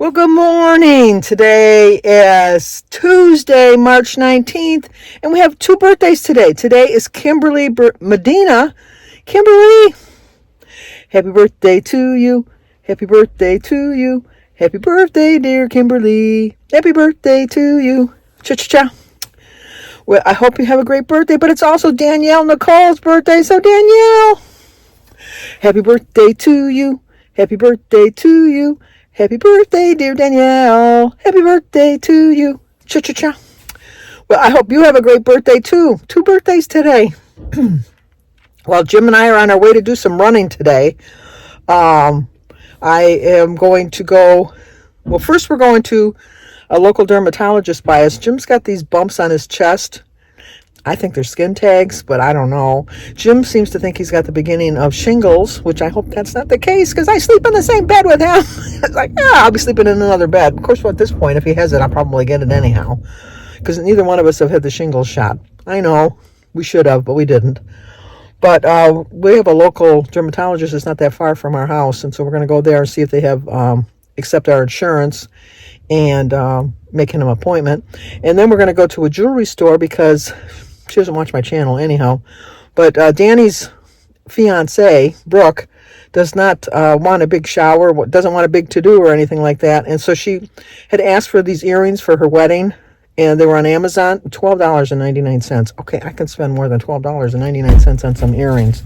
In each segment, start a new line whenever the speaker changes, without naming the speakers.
Well, good morning. Today is Tuesday, March 19th, and we have two birthdays today. Today is Kimberly Medina. Kimberly, happy birthday to you. Happy birthday to you. Happy birthday, dear Kimberly. Happy birthday to you. Cha-cha-cha. Well, I hope you have a great birthday, but it's also Danielle Nicole's birthday. So, Danielle, happy birthday to you. Happy birthday to you. Happy birthday, dear Danielle. Happy birthday to you. Cha-cha-cha. Well, I hope you have a great birthday, too. Two birthdays today. Well, Jim and I are on our way to do some running today. I am going to go... Well, first we're going to a local dermatologist by us. Jim's got these bumps on his chest. I think they're skin tags, but I don't know. Jim seems to think he's got the beginning of shingles, which I hope that's not the case, because I sleep in the same bed with him. It's like, I'll be sleeping in another bed. Of course, at this point, if he has it, I'll probably get it anyhow, because neither one of us have had the shingles shot. I know, we should have, but we didn't. But we have a local dermatologist that's not that far from our house, and so we're going to go there and see if they have accept our insurance and make an appointment. And then we're going to go to a jewelry store because she doesn't watch my channel anyhow. But Danny's fiance, Brooke, does not want a big shower, doesn't want a big to-do or anything like that. And so she had asked for these earrings for her wedding, and they were on Amazon, $12.99. Okay, I can spend more than $12.99 on some earrings.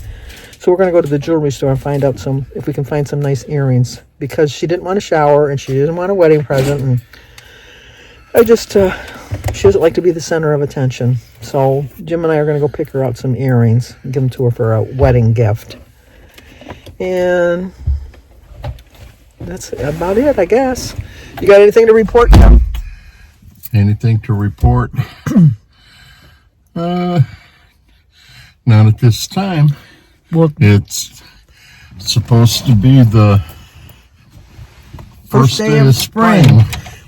So we're going to go to the jewelry store and find out if we can find some nice earrings, because she didn't want a shower and she didn't want a wedding present, and I just, she doesn't like to be the center of attention. So Jim and I are going to go pick her out some earrings and give them to her for a wedding gift. And that's about it, I guess. You got anything to report, Jim?
Anything to report? Not at this time.
Well,
it's supposed to be the first day of spring.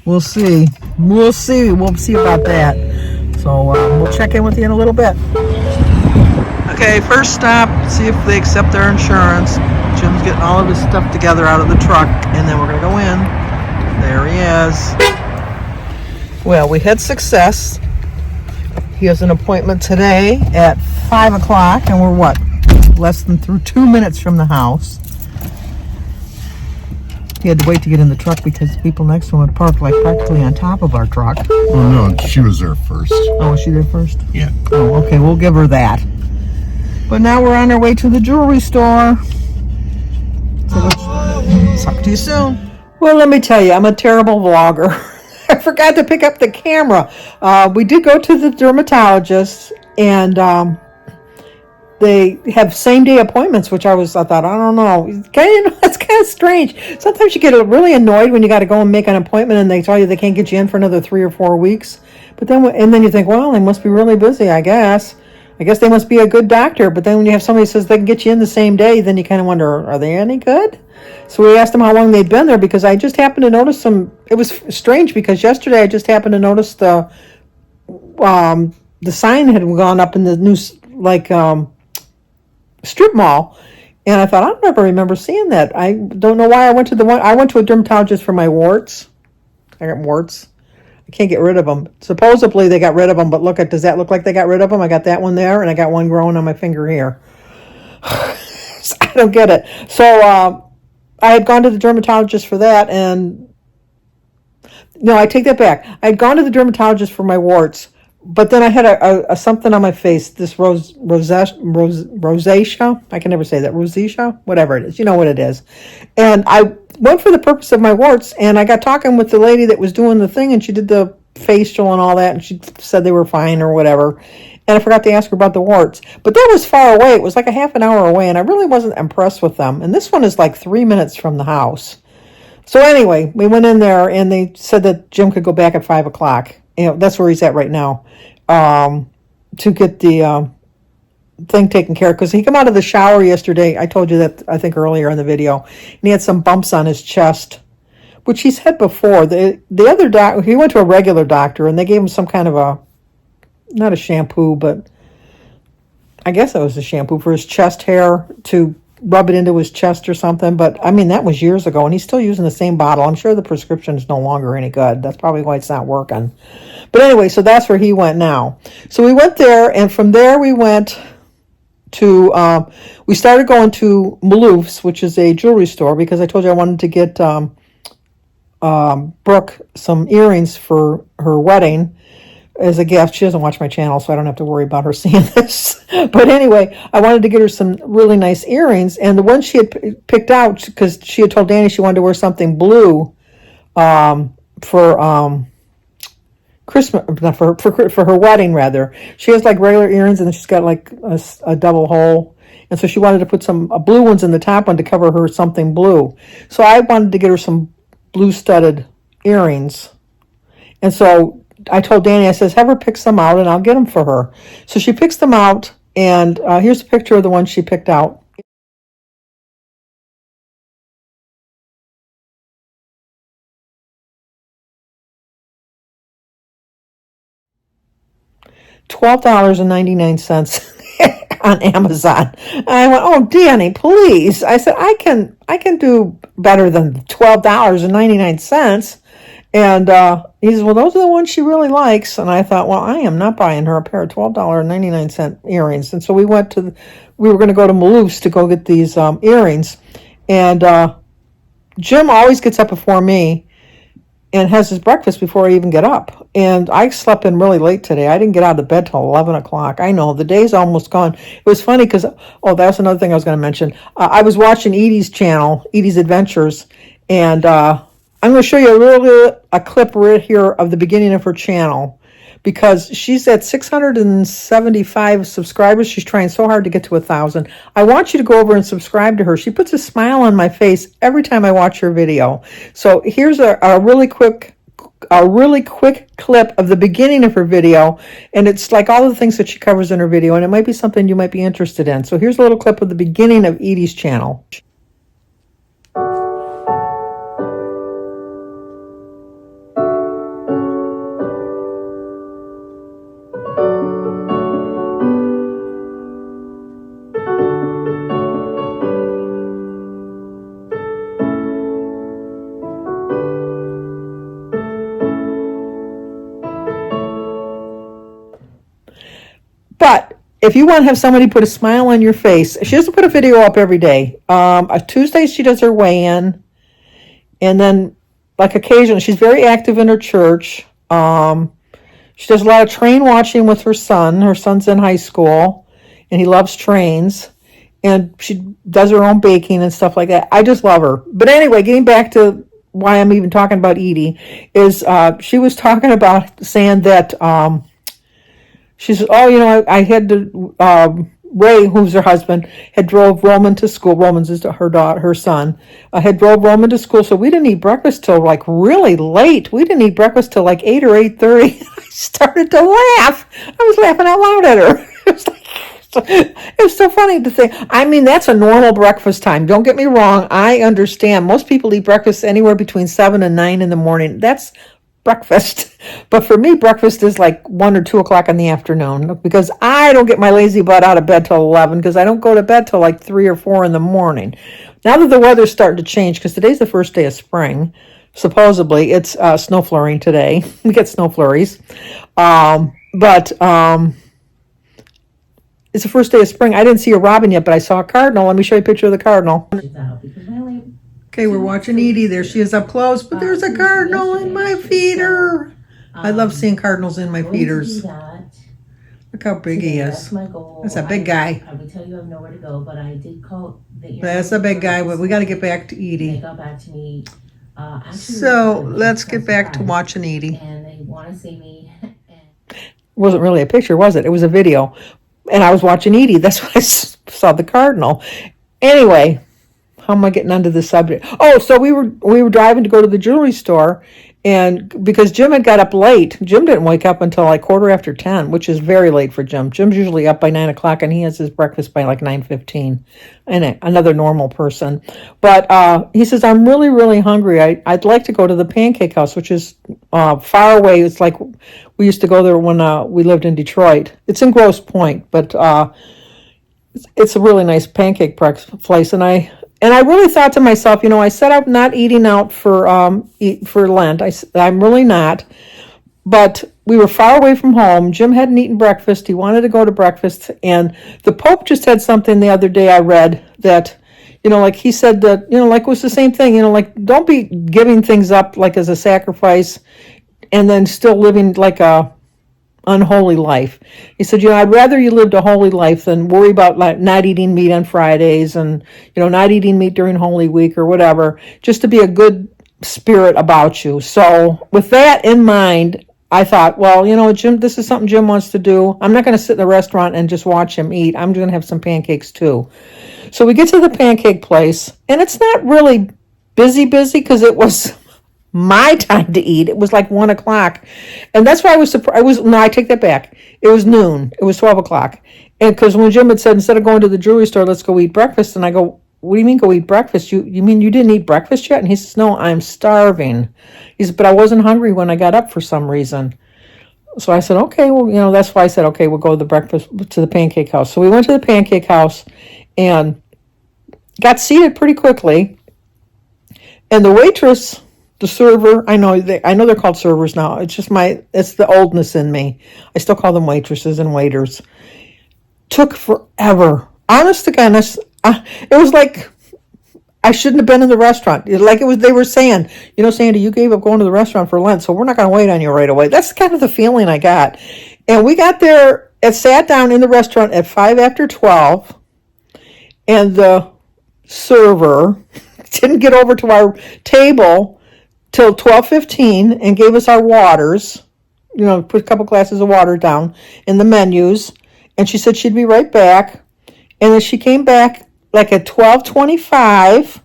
We'll see. We'll see about that. So we'll check in with you in a little bit. Okay, first stop, see if they accept our insurance. Jim's getting all of his stuff together out of the truck, and then we're going to go in. There he is. Well, we had success. He has an appointment today at 5 o'clock, and we're what? Less than 2 minutes from the house. He had to wait to get in the truck because the people next to him had parked like practically on top of our truck.
Oh, no, she was there first.
Oh, was she there first?
Yeah.
Oh, okay, we'll give her that. But now we're on our way to the jewelry store. So let's talk to you soon. Well, let me tell you, I'm a terrible vlogger. I forgot to pick up the camera. We did go to the dermatologist, and they have same-day appointments, which I thought, I don't know. It's kind of strange. Sometimes you get really annoyed when you got to go and make an appointment, and they tell you they can't get you in for another 3 or 4 weeks. But then you think, well, they must be really busy, I guess. I guess they must be a good doctor. But then when you have somebody who says they can get you in the same day, then you kind of wonder, are they any good? So we asked them how long they'd been there, because I just happened to notice some. It was strange because yesterday I just happened to notice the sign had gone up in the new strip mall, and I thought, I don't ever remember seeing that. I don't know why I went to a dermatologist for my warts. I got warts. I can't get rid of them. Supposedly they got rid of them, but does that look like they got rid of them? I got that one there, and I got one growing on my finger here. I don't get it. So I had gone to the dermatologist for that, and no, I take that back. I had gone to the dermatologist for my warts, but then I had a something on my face, this rosacea. I can never say that. Rosacea? Whatever it is. You know what it is. And I went for the purpose of my warts, and I got talking with the lady that was doing the thing, and she did the facial and all that, and she said they were fine or whatever. And I forgot to ask her about the warts. But that was far away. It was like a half an hour away, and I really wasn't impressed with them. And this one is like 3 minutes from the house. So anyway, we went in there, and they said that Jim could go back at 5 o'clock. That's where he's at right now, to get the thing taken care of. Because he came out of the shower yesterday. I told you that, I think, earlier in the video. And he had some bumps on his chest, which he's had before. The other doctor, he went to a regular doctor, and they gave him some kind of not a shampoo, but I guess it was a shampoo for his chest hair to rub it into his chest or something. But I mean, that was years ago, and he's still using the same bottle. I'm sure the prescription is no longer any good. That's probably why it's not working. But anyway, so that's where he went now. So we went there, and from there we went to, we started going to Malouf's, which is a jewelry store, because I told you I wanted to get Brooke some earrings for her wedding as a gift. She doesn't watch my channel, so I don't have to worry about her seeing this. But anyway, I wanted to get her some really nice earrings, and the one she had picked out, because she had told Danny she wanted to wear something blue for Christmas, not for her wedding rather. She has like regular earrings, and then she's got like a double hole, and so she wanted to put some blue ones in the top one to cover her something blue. So I wanted to get her some blue studded earrings, and so I told Danny, I says, have her pick some out and I'll get them for her. So she picks them out, and here's a picture of the one she picked out. $12.99 on Amazon. I went, oh, Danny, please. I said, I can do better than $12.99. And he says, well, those are the ones she really likes. And I thought, well, I am not buying her a pair of $12.99 earrings. And so we were going to go to Malouf's to go get these earrings. And Jim always gets up before me and has his breakfast before I even get up. And I slept in really late today. I didn't get out of bed till 11 o'clock. I know, the day's almost gone. It was funny because, that's another thing I was going to mention. I was watching Edie's channel, Edie's Adventures, and I'm going to show you a clip right here of the beginning of her channel, because she's at 675 subscribers. She's trying so hard to get to 1,000. I want you to go over and subscribe to her. She puts a smile on my face every time I watch her video. So here's a really quick clip of the beginning of her video, and it's like all the things that she covers in her video, and it might be something you might be interested in. So here's a little clip of the beginning of Edie's channel. But if you want to have somebody put a smile on your face, she doesn't put a video up every day. Tuesday she does her weigh-in, and then like occasionally she's very active in her church. She does a lot of train watching with her son. Her son's in high school, and he loves trains. And she does her own baking and stuff like that. I just love her. But anyway, getting back to why I'm even talking about Edie, is she was talking about saying that she says, oh, I had to, Ray, who's her husband, had drove Roman to school. Roman's is her son, had drove Roman to school. So we didn't eat breakfast till like really late. We didn't eat breakfast till like 8 or 8:30. I started to laugh. I was laughing out loud at her. It was so funny to think. I mean, that's a normal breakfast time. Don't get me wrong. I understand. Most people eat breakfast anywhere between 7 and 9 in the morning. That's breakfast. But for me, breakfast is like 1 or 2 o'clock in the afternoon, because I don't get my lazy butt out of bed till 11, because I don't go to bed till like 3 or 4 in the morning. Now that the weather's starting to change, because today's the first day of spring, supposedly it's snow flurrying today. We get snow flurries. But it's the first day of spring. I didn't see a robin yet, but I saw a cardinal. Let me show you a picture of the cardinal. Okay, we're watching Edie. There she is up close, but there's a cardinal in my feeder. I love seeing cardinals in my feeders. Look how big he is. That's my goal. That's a big guy.
I would tell you I have nowhere to go, but I did call the.
That's a big guy, but we got to get back to Edie.
They got back to me.
So let's get back to watching Edie.
And they want to see me.
It wasn't really a picture, was it? It was a video. And I was watching Edie. That's why I saw the cardinal. Anyway, how am I getting onto the subject? Oh, so we were driving to go to the jewelry store, and because Jim had got up late, Jim didn't wake up until like 10:15, which is very late for Jim. Jim's usually up by 9 o'clock, and he has his breakfast by like 9:15. And another normal person. But he says, I'm really, really hungry. I'd like to go to the Pancake House, which is far away. It's like we used to go there when we lived in Detroit. It's in Grosse Pointe, but It's a really nice pancake place, and I really thought to myself, I said I'm not eating out for Lent. I'm really not. But we were far away from home. Jim hadn't eaten breakfast. He wanted to go to breakfast. And the Pope just had something the other day I read that, like he said that, like it was the same thing, like don't be giving things up like as a sacrifice and then still living like a unholy life. He said, I'd rather you lived a holy life than worry about like not eating meat on Fridays and, not eating meat during Holy Week or whatever, just to be a good spirit about you. So with that in mind, I thought, well, Jim, this is something Jim wants to do. I'm not going to sit in the restaurant and just watch him eat. I'm going to have some pancakes too. So we get to the pancake place, and it's not really busy because it was my time to eat. It was like 1:00, and that's why I was surprised. No, I take that back. It was noon. It was 12:00, and because when Jim had said instead of going to the jewelry store, let's go eat breakfast, and I go, what do you mean go eat breakfast? You mean you didn't eat breakfast yet? And he says, no, I'm starving. He says, but I wasn't hungry when I got up for some reason. So I said, okay, well, that's why I said, okay, we'll go to the pancake house. So we went to the pancake house and got seated pretty quickly. And the waitress, the server, I know they're called servers now. It's the oldness in me. I still call them waitresses and waiters. Took forever. Honest to goodness, it was like I shouldn't have been in the restaurant. Like they were saying, Sandy, you gave up going to the restaurant for Lent, so we're not going to wait on you right away. That's kind of the feeling I got. And we got there and sat down in the restaurant at 12:05, and the server didn't get over to our table till 12:15 and gave us our waters, put a couple glasses of water down in the menus. And she said she'd be right back. And then she came back like at 12:25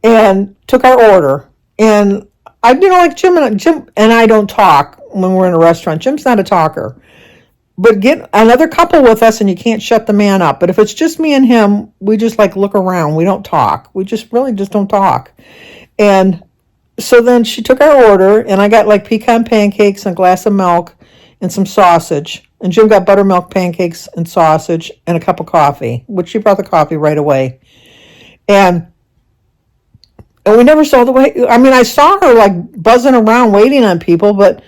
and took our order. And I, like Jim and I don't talk when we're in a restaurant. Jim's not a talker. But get another couple with us and you can't shut the man up. But if it's just me and him, we just like look around. We don't talk. We just really just don't talk. And so then she took our order, and I got like pecan pancakes and a glass of milk and some sausage. And Jim got buttermilk pancakes and sausage and a cup of coffee, which she brought the coffee right away. And we never saw the way. I mean, I saw her like buzzing around waiting on people, and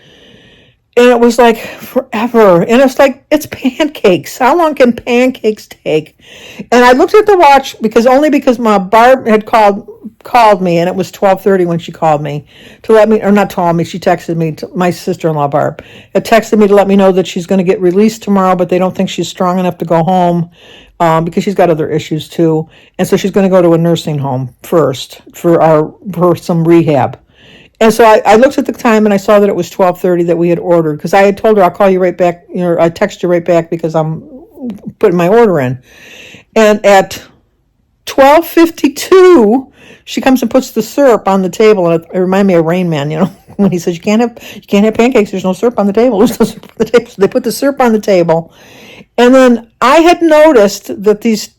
it was like forever. And it's like, it's pancakes. How long can pancakes take? And I looked at the watch because my Barb had called me, and it was 12:30 when she called me to let me, or not called me, she texted me, my sister-in-law Barb had texted me to let me know that she's going to get released tomorrow, but they don't think she's strong enough to go home because she's got other issues too. And so she's going to go to a nursing home first for some rehab. And so I looked at the time and I saw that it was 12:30 that we had ordered, because I had told her I'll call you right back, I text you right back because I'm putting my order in. And at 12:52, she comes and puts the syrup on the table, and it reminded me of Rain Man, when he says you can't have pancakes. There's no syrup on the table. There's no syrup on the table. So they put the syrup on the table, and then I had noticed that these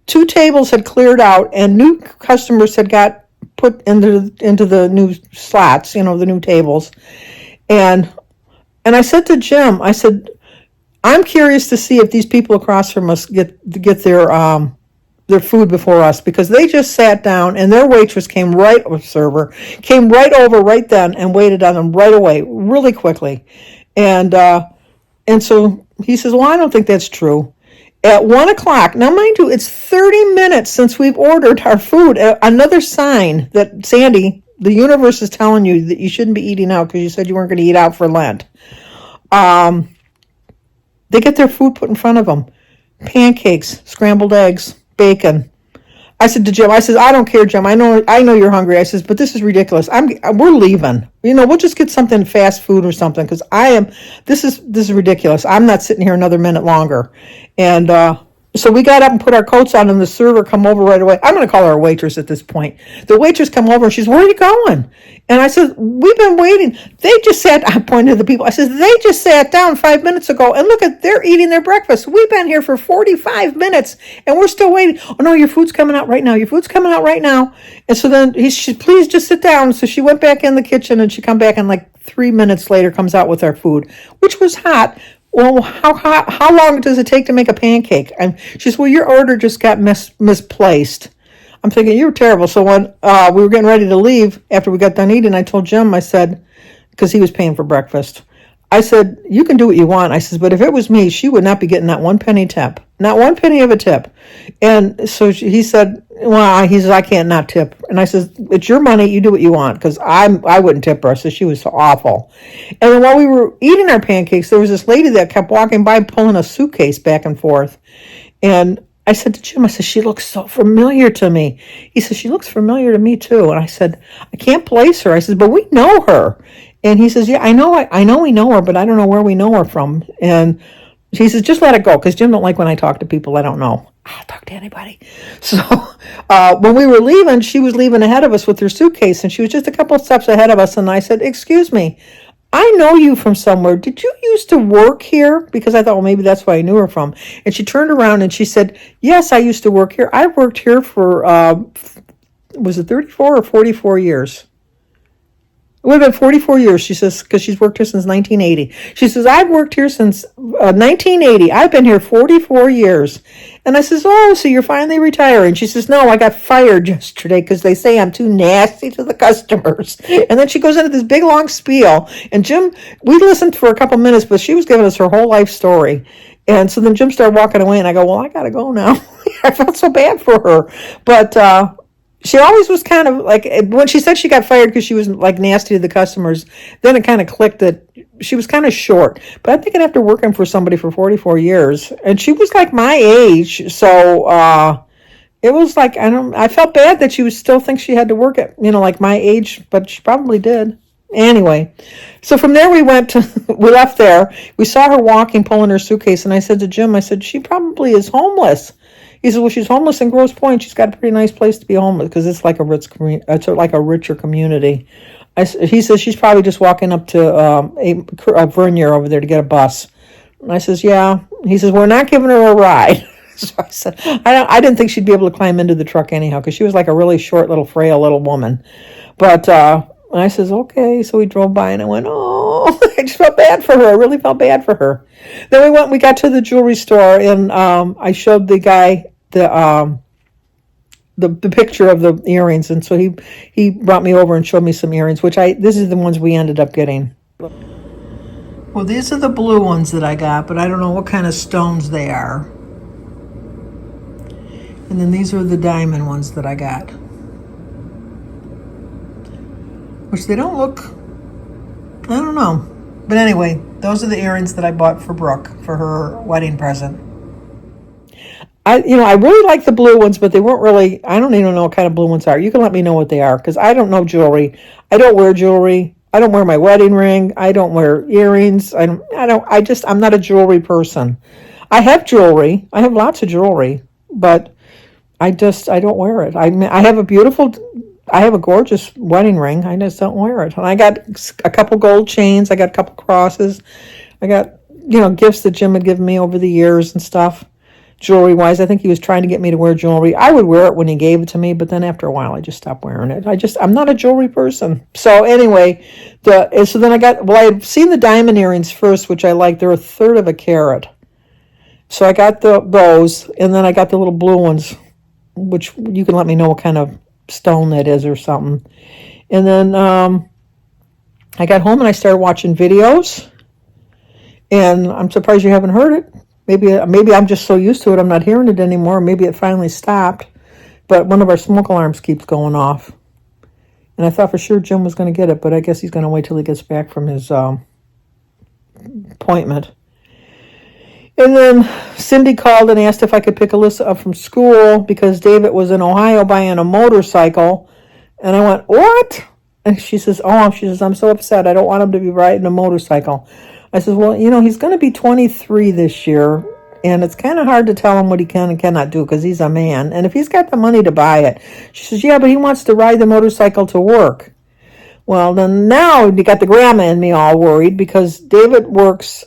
two tables had cleared out, and new customers had got put into the new slots, the new tables, and I said to Jim, I said, I'm curious to see if these people across from us get their food before us, because they just sat down and their waitress server came right over right then and waited on them right away, really quickly. And so he says, well, I don't think that's true. At 1:00, now mind you, it's 30 minutes since we've ordered our food. Another sign that, Sandy, the universe is telling you that you shouldn't be eating out because you said you weren't going to eat out for Lent. They get their food put in front of them. Pancakes, scrambled eggs, bacon. I said to Jim, I don't care, Jim. I know you're hungry. I says, but this is ridiculous. We're leaving. We'll just get something fast food or something, because this is ridiculous. I'm not sitting here another minute longer. And so we got up and put our coats on, and the server come over right away. I'm going to call her a waitress at this point. The waitress come over and she's, where are you going? And I said, we've been waiting. I pointed to the people. I said, they just sat down 5 minutes ago, and look they're eating their breakfast. We've been here for 45 minutes and we're still waiting. Oh no, your food's coming out right now. Your food's coming out right now. And so then he said, please just sit down. So she went back in the kitchen, and she come back, and like 3 minutes later comes out with our food, which was hot. well, how long does it take to make a pancake? And she says, well, your order just got misplaced. I'm thinking, you're terrible. So when we were getting ready to leave after we got done eating, I told Jim, I said, because he was paying for breakfast, I said, you can do what you want. I says, but if it was me, she would not be getting that 1 penny tip, not 1 penny of a tip. And so he said, well, he says, I can't not tip. And I says, it's your money. You do what you want, because I wouldn't tip her. So she was so awful. And then while we were eating our pancakes, there was this lady that kept walking by pulling a suitcase back and forth. And I said to Jim, I said, she looks so familiar to me. He said, she looks familiar to me too. And I said, I can't place her. I said, but we know her. And he says, yeah, I know we know her, but I don't know where we know her from. And he says, just let it go, because Jim don't like when I talk to people I don't know. I'll talk to anybody. So when we were leaving, she was leaving ahead of us with her suitcase, and she was just a couple of steps ahead of us. And I said, excuse me, I know you from somewhere. Did you used to work here? Because I thought, well, maybe that's where I knew her from. And she turned around and she said, yes, I used to work here. I worked here for, was it 34 or 44 years? It would have been 44 years, she says, because she's worked here since 1980. She says, I've worked here since 1980. I've been here 44 years. And I says, oh, so you're finally retiring? She says, no, I got fired yesterday because they say I'm too nasty to the customers. And then she goes into this big, long spiel. And Jim, we listened for a couple minutes, but she was giving us her whole life story. And so then Jim started walking away, and I go, well, I got to go now. I felt so bad for her. But she always was kind of like, when she said she got fired because she was like nasty to the customers, then it kind of clicked that she was kind of short. But I'm thinking after working for somebody for 44 years, and she was like my age, so it was like, I felt bad that she was still think she had to work at, like my age, but she probably did. Anyway, so from there we left there. We saw her walking, pulling her suitcase, and I said to Jim, I said, she probably is homeless. He said, well, she's homeless in Grosse Pointe. She's got a pretty nice place to be homeless because it's like it's like a richer community. He says she's probably just walking up to a Vernier over there to get a bus. And I says, yeah. He says, we're not giving her a ride. So I said, I didn't think she'd be able to climb into the truck anyhow because she was like a really short, little, frail little woman. But I says, okay. So we drove by and I went, oh, I just felt bad for her. I really felt bad for her. Then we got to the jewelry store, and I showed the guy the picture of the earrings, and so he brought me over and showed me some earrings, this is the ones we ended up getting. Well, these are the blue ones that I got, but I don't know what kind of stones they are. And then these are the diamond ones that I got, which they don't look, I don't know. But anyway, those are the earrings that I bought for Brooke for her wedding present. I really like the blue ones, but they weren't really, I don't even know what kind of blue ones are. You can let me know what they are, because I don't know jewelry. I don't wear jewelry. I don't wear my wedding ring. I don't wear earrings. I'm not a jewelry person. I have jewelry. I have lots of jewelry, but I don't wear it. I have a gorgeous wedding ring. I just don't wear it. And I got a couple gold chains. I got a couple crosses. I got, gifts that Jim had given me over the years and stuff. Jewelry wise, I think he was trying to get me to wear jewelry. I would wear it when he gave it to me, but then after a while I just stopped wearing it. I'm not a jewelry person. So anyway, I had seen the diamond earrings first, which I liked. They're 1/3 of a carat. So I got those, and then I got the little blue ones, which you can let me know what kind of stone that is or something. And then I got home and I started watching videos, and I'm surprised you haven't heard it. Maybe I'm just so used to it I'm not hearing it anymore. Maybe it finally stopped. But one of our smoke alarms keeps going off. And I thought for sure Jim was going to get it, but I guess he's going to wait till he gets back from his appointment. And then Cindy called and asked if I could pick Alyssa up from school because David was in Ohio buying a motorcycle. And I went, what? And she says, I'm so upset. I don't want him to be riding a motorcycle. I said, well, he's going to be 23 this year, and it's kind of hard to tell him what he can and cannot do because he's a man. And if he's got the money to buy it, she says, yeah, but he wants to ride the motorcycle to work. Well, then now you got the grandma and me all worried because David works,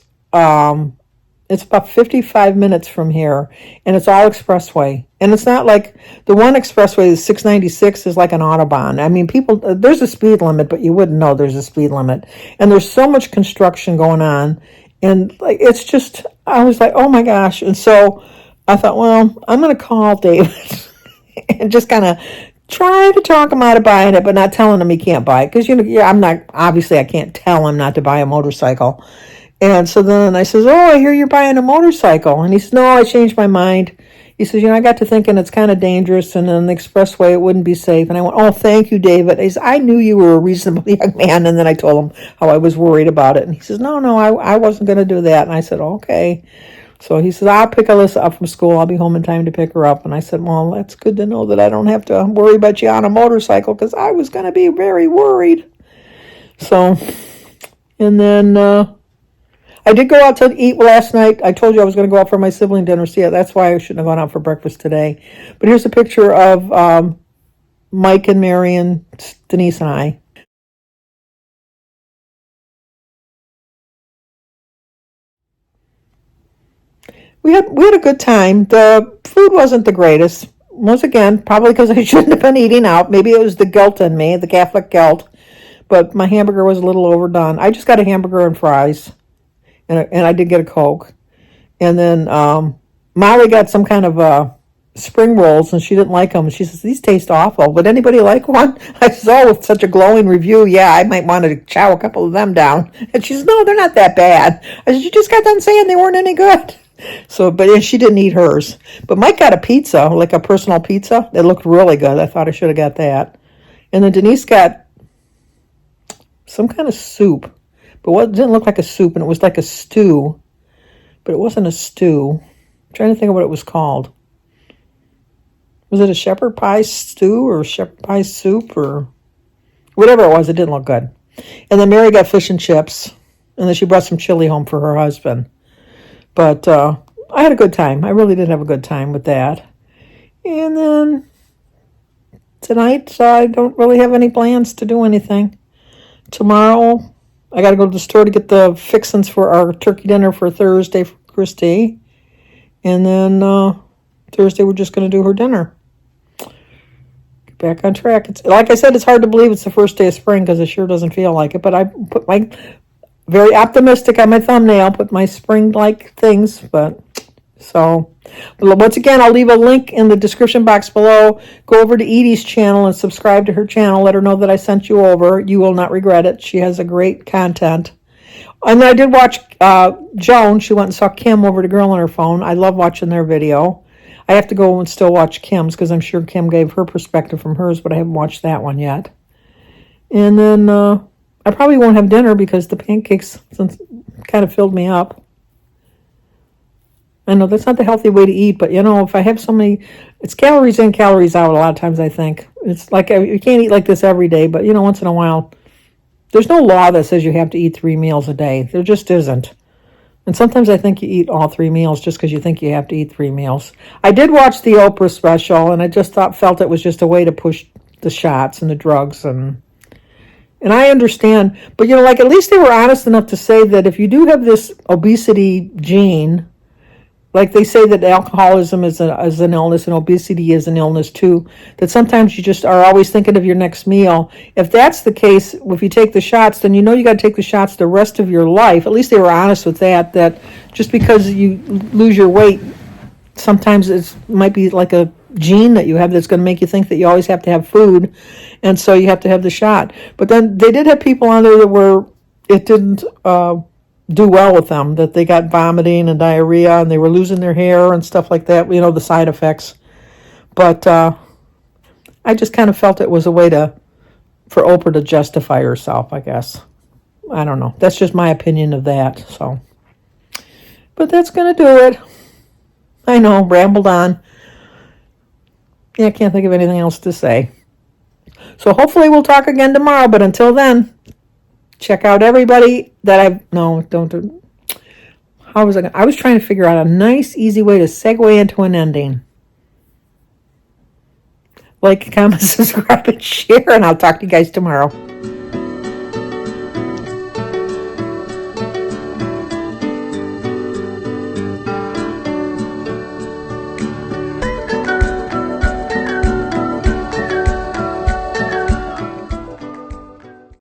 it's about 55 minutes from here, and it's all expressway. And it's not like the one expressway, the 696, is like an Autobahn. I mean, there's a speed limit, but you wouldn't know there's a speed limit. And there's so much construction going on, And like, it's just, I was like, oh my gosh. And so I thought, well, I'm going to call David and just kind of try to talk him out of buying it, but not telling him he can't buy it. Because, yeah, I'm not, obviously I can't tell him not to buy a motorcycle. And so then I says, oh, I hear you're buying a motorcycle. And he says, no, I changed my mind. He says, I got to thinking it's kind of dangerous, and on the expressway it wouldn't be safe. And I went, oh, thank you, David. He says, I knew you were a reasonable young man. And then I told him how I was worried about it. And he says, no, I wasn't going to do that. And I said, okay. So he says, I'll pick Alyssa up from school. I'll be home in time to pick her up. And I said, well, that's good to know that I don't have to worry about you on a motorcycle, because I was going to be very worried. So, and then I did go out to eat last night. I told you I was going to go out for my sibling dinner. So yeah, that's why I shouldn't have gone out for breakfast today. But here's a picture of Mike and Mary and Denise and I. We had a good time. The food wasn't the greatest. Once again, probably because I shouldn't have been eating out. Maybe it was the guilt in me, the Catholic guilt. But my hamburger was a little overdone. I just got a hamburger and fries, and I did get a Coke. And then Molly got some kind of spring rolls, and she didn't like them. She says, these taste awful. Would anybody like one? I said, oh, with such a glowing review, yeah, I might want to chow a couple of them down. And she says, no, they're not that bad. I said, you just got done saying they weren't any good. So, but she didn't eat hers. But Mike got a pizza, like a personal pizza. It looked really good. I thought I should have got that. And then Denise got some kind of soup. But it didn't look like a soup, and it was like a stew. But it wasn't a stew. I'm trying to think of what it was called. Was it a shepherd pie stew or shepherd pie soup or whatever it was? It didn't look good. And then Mary got fish and chips, and then she brought some chili home for her husband. But I had a good time. I really did have a good time with that. And then tonight, I don't really have any plans to do anything. Tomorrow, I got to go to the store to get the fixings for our turkey dinner for Thursday for Christy. And then Thursday, we're just going to do her dinner. Get back on track. It's, like I said, it's hard to believe it's the first day of spring because it sure doesn't feel like it. But I put my very optimistic on my thumbnail, put my spring-like things. But so, once again, I'll leave a link in the description box below. Go over to Edie's channel and subscribe to her channel. Let her know that I sent you over. You will not regret it. She has a great content. And I did watch Joan. She went and saw Kim over to Girl on her phone. I love watching their video. I have to go and still watch Kim's because I'm sure Kim gave her perspective from hers, but I haven't watched that one yet. And then I probably won't have dinner because the pancakes kind of filled me up. I know that's not the healthy way to eat, but if I have so many, it's calories in, calories out a lot of times, I think. It's like you can't eat like this every day, but once in a while. There's no law that says you have to eat 3 meals a day. There just isn't. And sometimes I think you eat all 3 meals just because you think you have to eat 3 meals. I did watch the Oprah special, and I just felt it was just a way to push the shots and the drugs. And I understand. But, like at least they were honest enough to say that if you do have this obesity gene, like they say that alcoholism is an illness and obesity is an illness too, that sometimes you just are always thinking of your next meal. If that's the case, if you take the shots, then you got to take the shots the rest of your life. At least they were honest with that just because you lose your weight, sometimes it might be like a gene that you have that's going to make you think that you always have to have food, and so you have to have the shot. But then they did have people on there that it didn't do well with them, that they got vomiting and diarrhea and they were losing their hair and stuff like that, the side effects. But I just kind of felt it was a way for Oprah to justify herself, I guess. I don't know. That's just my opinion of that. So, but that's going to do it. I know, rambled on. Yeah, I can't think of anything else to say. So hopefully we'll talk again tomorrow, but until then, check out everybody that don't. How was I was trying to figure out a nice, easy way to segue into an ending. Like, comment, subscribe, and share, and I'll talk to you guys tomorrow.